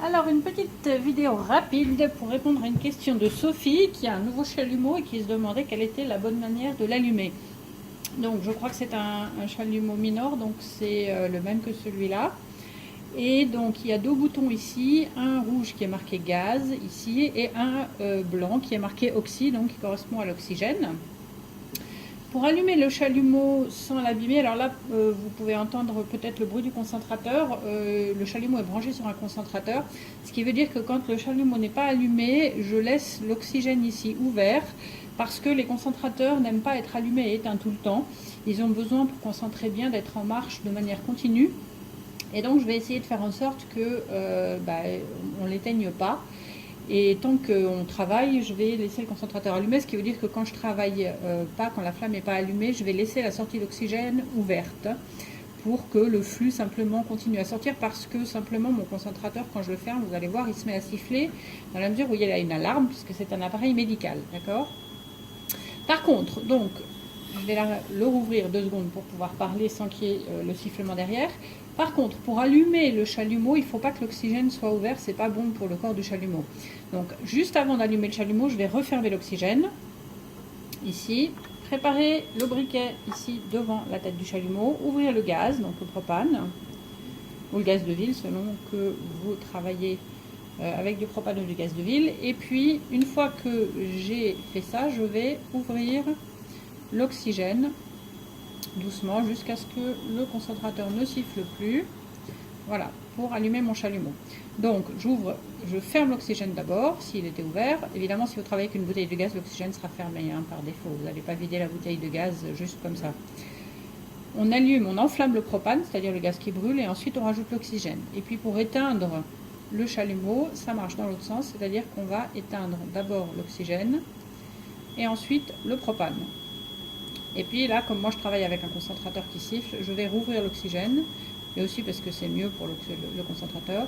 Alors, une petite vidéo rapide pour répondre à une question de Sophie qui a un nouveau chalumeau et qui se demandait quelle était la bonne manière de l'allumer. Donc, je crois que c'est un chalumeau mineur, donc c'est le même que celui-là. Et donc, il y a deux boutons ici, un rouge qui est marqué gaz ici et un blanc qui est marqué oxy, donc qui correspond à l'oxygène. Pour allumer le chalumeau sans l'abîmer, alors là vous pouvez entendre peut-être le bruit du concentrateur. Le chalumeau est branché sur un concentrateur, ce qui veut dire que quand le chalumeau n'est pas allumé, je laisse l'oxygène ici ouvert parce que les concentrateurs n'aiment pas être allumés et éteints tout le temps. Ils ont besoin, pour concentrer bien, d'être en marche de manière continue. Et donc je vais essayer de faire en sorte que on ne l'éteigne pas. Et tant qu'on travaille, je vais laisser le concentrateur allumé, ce qui veut dire que quand je travaille pas, quand la flamme n'est pas allumée, je vais laisser la sortie d'oxygène ouverte pour que le flux simplement continue à sortir, parce que simplement mon concentrateur, quand je le ferme, vous allez voir, il se met à siffler dans la mesure où il y a une alarme, puisque c'est un appareil médical, d'accord? Par contre, donc, je vais le rouvrir 2 secondes pour pouvoir parler sans qu'il y ait le sifflement derrière. Par contre, pour allumer le chalumeau, il ne faut pas que l'oxygène soit ouvert, c'est pas bon pour le corps du chalumeau. Donc, juste avant d'allumer le chalumeau, je vais refermer l'oxygène, ici, préparer le briquet ici devant la tête du chalumeau, ouvrir le gaz, donc le propane, ou le gaz de ville, selon que vous travaillez avec du propane ou du gaz de ville. Et puis, une fois que j'ai fait ça, je vais ouvrir l'oxygène doucement jusqu'à ce que le concentrateur ne siffle plus. Voilà, pour allumer mon chalumeau. Donc je ferme l'oxygène d'abord, s'il était ouvert. Évidemment, si vous travaillez avec une bouteille de gaz, l'oxygène sera fermé par défaut. Vous n'allez pas vider la bouteille de gaz juste comme ça. On allume, on enflamme le propane, c'est-à-dire le gaz qui brûle, et ensuite on rajoute l'oxygène. Et puis pour éteindre le chalumeau, ça marche dans l'autre sens, c'est-à-dire qu'on va éteindre d'abord l'oxygène et ensuite le propane. Et puis là, comme moi je travaille avec un concentrateur qui siffle, je vais rouvrir l'oxygène, et aussi parce que c'est mieux pour le concentrateur,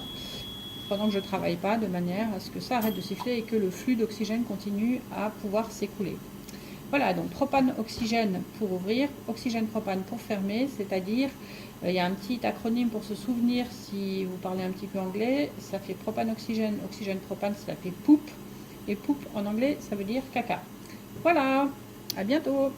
pendant que je ne travaille pas, de manière à ce que ça arrête de siffler et que le flux d'oxygène continue à pouvoir s'écouler. Voilà, donc propane-oxygène pour ouvrir, oxygène-propane pour fermer, c'est-à-dire, il y a un petit acronyme pour se souvenir si vous parlez un petit peu anglais, ça fait propane-oxygène, oxygène-propane, ça fait POOP, et POOP en anglais, ça veut dire caca. Voilà, à bientôt!